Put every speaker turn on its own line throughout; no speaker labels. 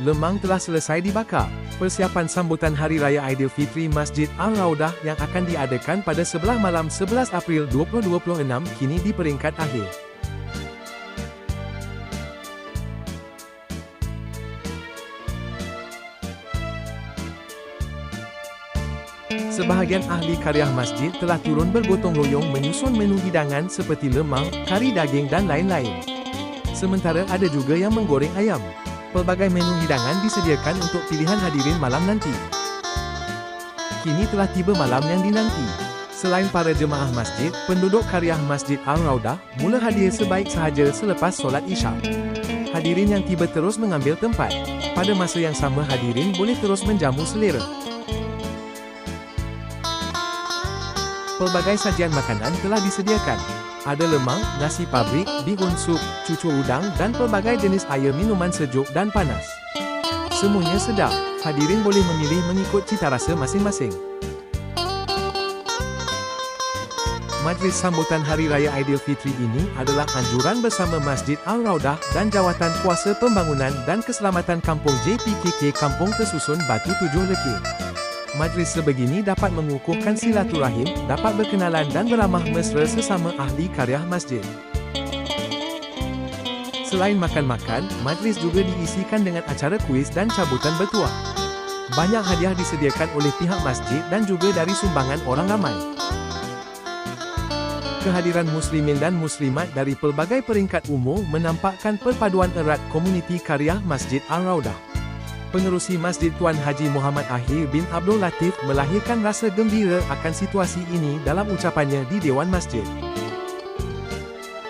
lemang telah selesai dibakar. Persiapan sambutan Hari Raya Aidilfitri Masjid Al-Raudah yang akan diadakan pada sebelah malam 11 April 2026 kini di peringkat akhir. Sebahagian ahli karya masjid telah turun bergotong royong menyusun menu hidangan seperti lemang, kari daging dan lain-lain. Sementara ada juga yang menggoreng ayam. Pelbagai menu hidangan disediakan untuk pilihan hadirin malam nanti. Kini telah tiba malam yang dinanti. Selain para jemaah masjid, penduduk karya Masjid Al-Raudah mula hadir sebaik sahaja selepas solat Isyak. Hadirin yang tiba terus mengambil tempat. Pada masa yang sama hadirin boleh terus menjamu selera. Pelbagai sajian makanan telah disediakan. Ada lemang, nasi pabrik, bihun sup, cucur udang dan pelbagai jenis air minuman sejuk dan panas. Semuanya sedap. Hadirin boleh memilih mengikut cita rasa masing-masing. Majlis sambutan Hari Raya Aidilfitri ini adalah anjuran bersama Masjid Al-Raudah dan Jawatan Kuasa Pembangunan dan Keselamatan Kampung JPKK Kampung Tersusun Batu Tujuh Lekir. Majlis sebegini dapat mengukuhkan silaturahim, dapat berkenalan dan beramah mesra sesama ahli karya masjid. Selain makan-makan, majlis juga diisikan dengan acara kuis dan cabutan bertuah. Banyak hadiah disediakan oleh pihak masjid dan juga dari sumbangan orang ramai. Kehadiran muslimin dan muslimat dari pelbagai peringkat umur menampakkan perpaduan erat komuniti karya Masjid Al-Raudah. Pengerusi Masjid Tuan Haji Muhammad Ahir bin Abdul Latif melahirkan rasa gembira akan situasi ini dalam ucapannya di Dewan Masjid.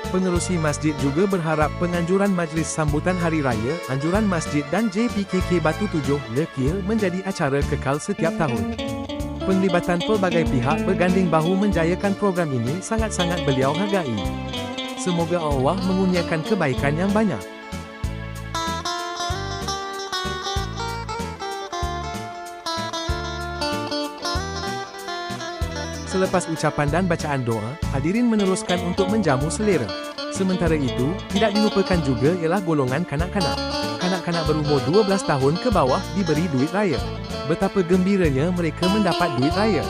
Pengerusi masjid juga berharap penganjuran Majlis Sambutan Hari Raya, Anjuran Masjid dan JPKK Batu Tujuh Lekir menjadi acara kekal setiap tahun. Penglibatan pelbagai pihak berganding bahu menjayakan program ini sangat-sangat beliau hargai. Semoga Allah mengurniakan kebaikan yang banyak. Selepas ucapan dan bacaan doa, hadirin meneruskan untuk menjamu selera. Sementara itu, tidak dilupakan juga ialah golongan kanak-kanak. Kanak-kanak berumur 12 tahun ke bawah diberi duit raya. Betapa gembiranya mereka mendapat duit raya.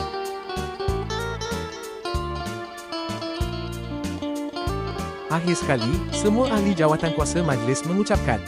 Akhir sekali, semua ahli jawatan kuasa majlis mengucapkan